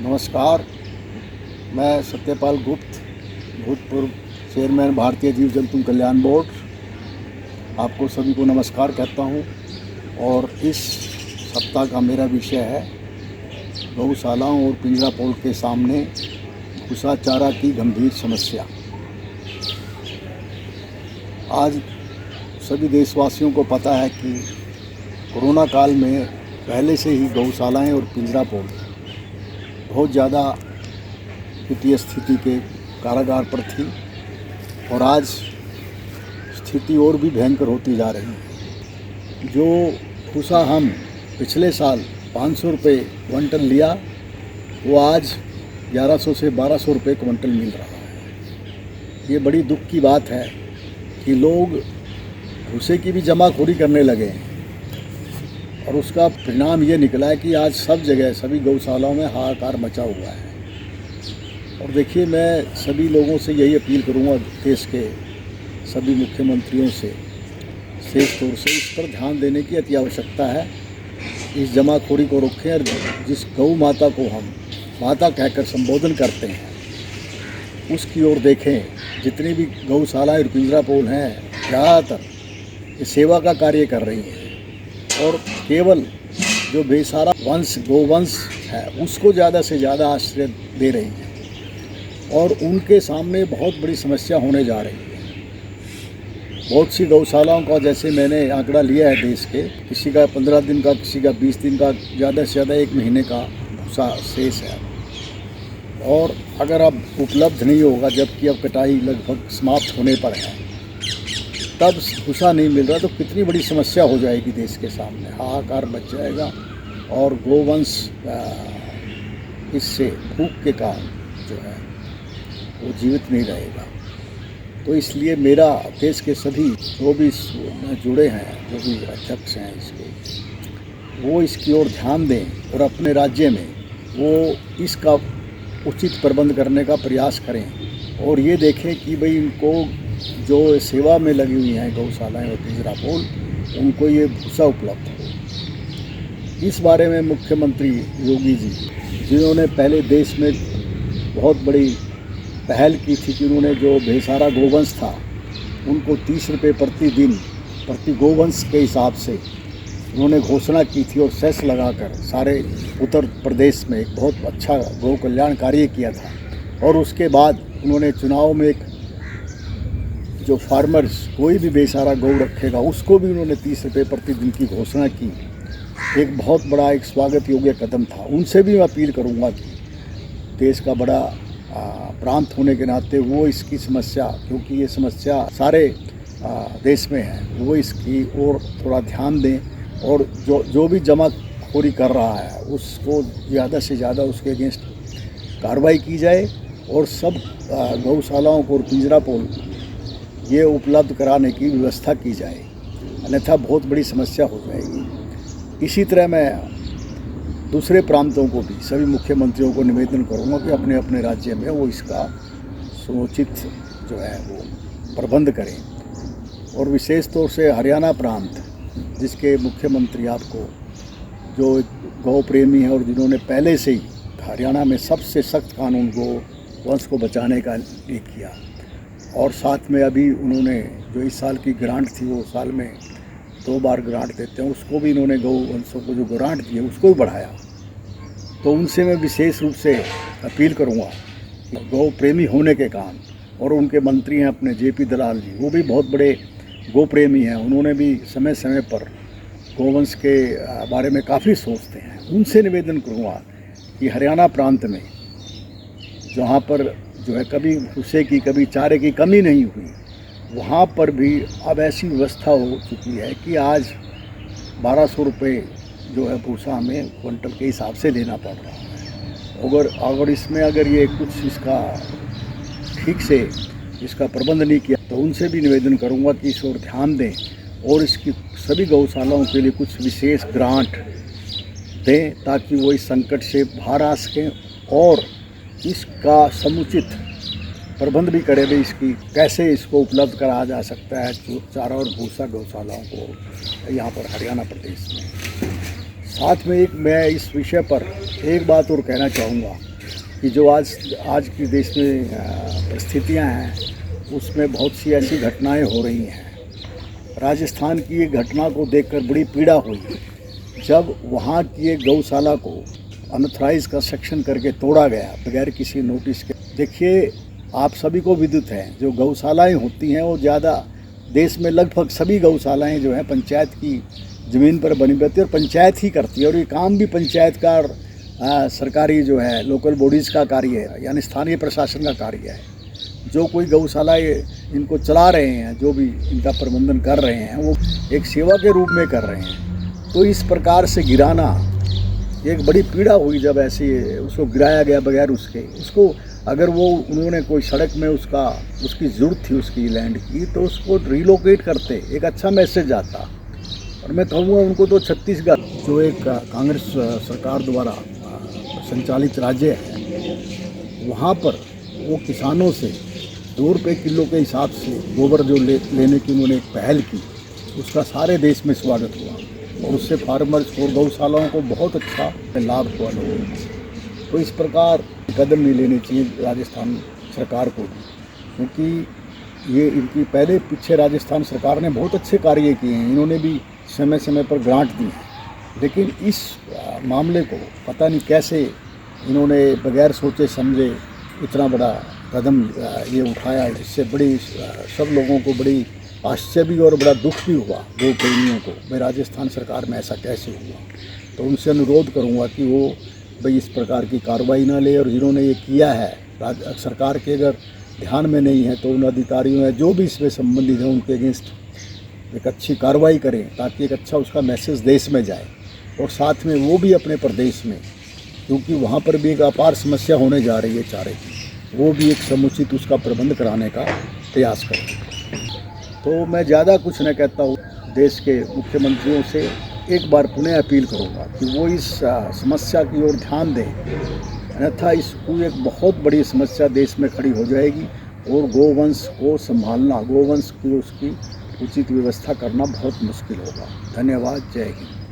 नमस्कार, मैं सत्यपाल गुप्त, भूतपूर्व चेयरमैन भारतीय जीव जंतु कल्याण बोर्ड, आपको सभी को नमस्कार कहता हूं। और इस सप्ताह का मेरा विषय है गौशालाओं और पिंजरा पोल के सामने भूसा चारा की गंभीर समस्या। आज सभी देशवासियों को पता है कि कोरोना काल में पहले से ही गौशालाएं और पिंजरा पोल बहुत ज़्यादा वित्तीय स्थिति के कारागार पर थी और आज स्थिति और भी भयंकर होती जा रही है। जो भूसा हम पिछले साल 500 रुपये क्विंटल लिया, वो आज 1100 से 1200 रुपये क्विंटल मिल रहा है। ये बड़ी दुख की बात है कि लोग भूसे की भी जमाखोरी करने लगे हैं और उसका परिणाम ये निकला है कि आज सब जगह सभी गौशालाओं में हाहाकार मचा हुआ है। और देखिए, मैं सभी लोगों से यही अपील करूंगा, देश के सभी मुख्यमंत्रियों से विशेष तौर से इस पर ध्यान देने की अति आवश्यकता है। इस जमाखोरी को रोकें और जिस गौ माता को हम माता कहकर संबोधन करते हैं उसकी ओर देखें। जितनी भी गौशाला और पिंजरा पोल हैं, ज़्यादातर ये सेवा का कार्य कर रही हैं और केवल जो बेसहारा वंश गोवंश है उसको ज़्यादा से ज़्यादा आश्रय दे रही है और उनके सामने बहुत बड़ी समस्या होने जा रही है। बहुत सी गौशालाओं का, जैसे मैंने आंकड़ा लिया है देश के, किसी का 15 दिन का, किसी का 20 दिन का, ज़्यादा से ज़्यादा 1 महीने का भूसा शेष है। और अगर अब उपलब्ध नहीं होगा, जबकि अब कटाई लगभग समाप्त होने पर है, तब भूसा नहीं मिल रहा तो कितनी बड़ी समस्या हो जाएगी देश के सामने। हाहाकार मच जाएगा और गोवंश इससे भूख के कारण जो है वो जीवित नहीं रहेगा। तो इसलिए मेरा देश के सभी जो भी जुड़े हैं, जो भी अध्यक्ष हैं इसके, वो इसकी ओर ध्यान दें और अपने राज्य में वो इसका उचित प्रबंध करने का प्रयास करें और ये देखें कि भाई इनको जो सेवा में लगी हुई हैं गौशालाएं और पिंजरा पोल, उनको ये भूसा उपलब्ध हो। इस बारे में मुख्यमंत्री योगी जी, जिन्होंने पहले देश में बहुत बड़ी पहल की थी कि उन्होंने जो बेसहारा गोवंश था उनको 30 रुपये प्रतिदिन प्रति गोवंश के हिसाब से उन्होंने घोषणा की थी और सेस लगाकर सारे उत्तर प्रदेश में एक बहुत अच्छा गौ कल्याण कार्य किया था। और उसके बाद उन्होंने चुनाव में एक जो फार्मर्स कोई भी बेसहारा गौ रखेगा उसको भी उन्होंने 30 रुपये प्रतिदिन की घोषणा की। एक बहुत बड़ा एक स्वागत योग्य कदम था। उनसे भी मैं अपील करूंगा कि देश का बड़ा प्रांत होने के नाते वो इसकी समस्या, क्योंकि ये समस्या सारे देश में है, वो इसकी ओर थोड़ा ध्यान दें और जो भी जमाखोरी कर रहा है उसको ज़्यादा से ज़्यादा उसके अगेंस्ट कार्रवाई की जाए और सब गौशालाओं को और पिंजरा पोल ये उपलब्ध कराने की व्यवस्था की जाए, अन्यथा बहुत बड़ी समस्या हो जाएगी। इसी तरह मैं दूसरे प्रांतों को भी, सभी मुख्यमंत्रियों को निवेदन करूंगा कि अपने अपने राज्य में वो इसका समुचित जो है वो प्रबंध करें। और विशेष तौर से हरियाणा प्रांत, जिसके मुख्यमंत्री आपको जो गौ प्रेमी हैं और जिन्होंने पहले से ही हरियाणा में सबसे सख्त कानून गौ वंश को बचाने का लिए किया, और साथ में अभी उन्होंने जो इस साल की ग्रांट थी, वो साल में 2 बार ग्रांट देते हैं, उसको भी इन्होंने गौ वंशों को जो ग्रांट दी है उसको भी बढ़ाया। तो उनसे मैं विशेष रूप से अपील करूंगा कि गौ प्रेमी होने के कारण, और उनके मंत्री हैं अपने JP दलाल जी, वो भी बहुत बड़े गौ प्रेमी हैं, उन्होंने भी समय समय पर गौवंश के बारे में काफ़ी सोचते हैं। उनसे निवेदन करूँगा कि हरियाणा प्रांत में जहाँ पर जो है कभी भूसे की कभी चारे की कमी नहीं हुई, वहाँ पर भी अब ऐसी व्यवस्था हो चुकी है कि आज 1200 रुपये जो है भूसा हमें क्विंटल के हिसाब से लेना पड़ रहा है। अगर इसमें अगर ये कुछ इसका ठीक से इसका प्रबंध नहीं किया तो उनसे भी निवेदन करूँगा कि इस ओर ध्यान दें और इसकी सभी गौशालाओं के लिए कुछ विशेष ग्रांट दें ताकि वो इस संकट से बाहर आ सकें और इसका समुचित प्रबंध भी करें भी इसकी कैसे इसको उपलब्ध कराया जा सकता है चारा और भूसा गौशालाओं को यहाँ पर हरियाणा प्रदेश में। साथ में मैं इस विषय पर एक बात और कहना चाहूँगा कि जो आज की देश में परिस्थितियाँ हैं उसमें बहुत सी ऐसी घटनाएं हो रही हैं। राजस्थान की एक घटना को देखकर बड़ी पीड़ा हुई जब वहाँ की एक गौशाला को अनऑथराइज कंस्ट्रक्शन करके तोड़ा गया बगैर किसी नोटिस के। देखिए, आप सभी को विदित है जो गौशालाएं होती हैं वो ज़्यादा देश में लगभग सभी गौशालाएं जो हैं पंचायत की ज़मीन पर बनी रहती है और पंचायत ही करती है, और ये काम भी पंचायत का सरकारी जो है लोकल बॉडीज़ का कार्य है, यानी स्थानीय प्रशासन का कार्य है। जो कोई गौशाला इनको चला रहे हैं, जो भी इनका प्रबंधन कर रहे हैं, वो एक सेवा के रूप में कर रहे हैं। तो इस प्रकार से गिराना एक बड़ी पीड़ा हुई जब ऐसे उसको गिराया गया बगैर उसको अगर वो उन्होंने कोई सड़क में उसकी ज़रूरत थी उसकी लैंड की, तो उसको रिलोकेट करते एक अच्छा मैसेज आता। और मैं कहूँगा उनको तो छत्तीसगढ़ जो एक कांग्रेस सरकार द्वारा संचालित राज्य है, वहाँ पर वो किसानों से 2 रुपये किलो के हिसाब से गोबर जो लेने की उन्होंने एक पहल की, उसका सारे देश में स्वागत हुआ और उससे फार्मर्स और गौशालाओं को बहुत अच्छा लाभ हुआ लोगों को। तो इस प्रकार कदम नहीं लेने चाहिए राजस्थान सरकार को, क्योंकि ये इनकी पहले पीछे राजस्थान सरकार ने बहुत अच्छे कार्य किए हैं, इन्होंने भी समय समय पर ग्रांट दी है, लेकिन इस मामले को पता नहीं कैसे इन्होंने बगैर सोचे समझे इतना बड़ा कदम ये उठाया, जिससे बड़ी सब लोगों को बड़ी आश्चर्य भी और बड़ा दुख भी हुआ गौ प्रेमियों को। भाई राजस्थान सरकार में ऐसा कैसे हुआ? तो उनसे अनुरोध करूंगा कि वो भाई इस प्रकार की कार्रवाई ना ले, और जिन्होंने ये किया है सरकार के अगर ध्यान में नहीं है तो उन अधिकारियों या जो भी इसमें संबंधित है उनके अगेंस्ट एक अच्छी कार्रवाई करें, ताकि एक अच्छा उसका मैसेज देश में जाए। और साथ में वो भी अपने प्रदेश में, क्योंकि वहाँ पर भी एक अपार समस्या होने जा रही है चारे की, वो भी एक समुचित उसका प्रबंध कराने का प्रयास करें। तो मैं ज़्यादा कुछ नहीं कहता हूँ, देश के मुख्यमंत्रियों से एक बार पुनः अपील करूँगा कि वो इस समस्या की ओर ध्यान दें, अन्यथा इसको एक बहुत बड़ी समस्या देश में खड़ी हो जाएगी और गोवंश को संभालना, गोवंश की उसकी उचित व्यवस्था करना बहुत मुश्किल होगा। धन्यवाद। जय हिंद।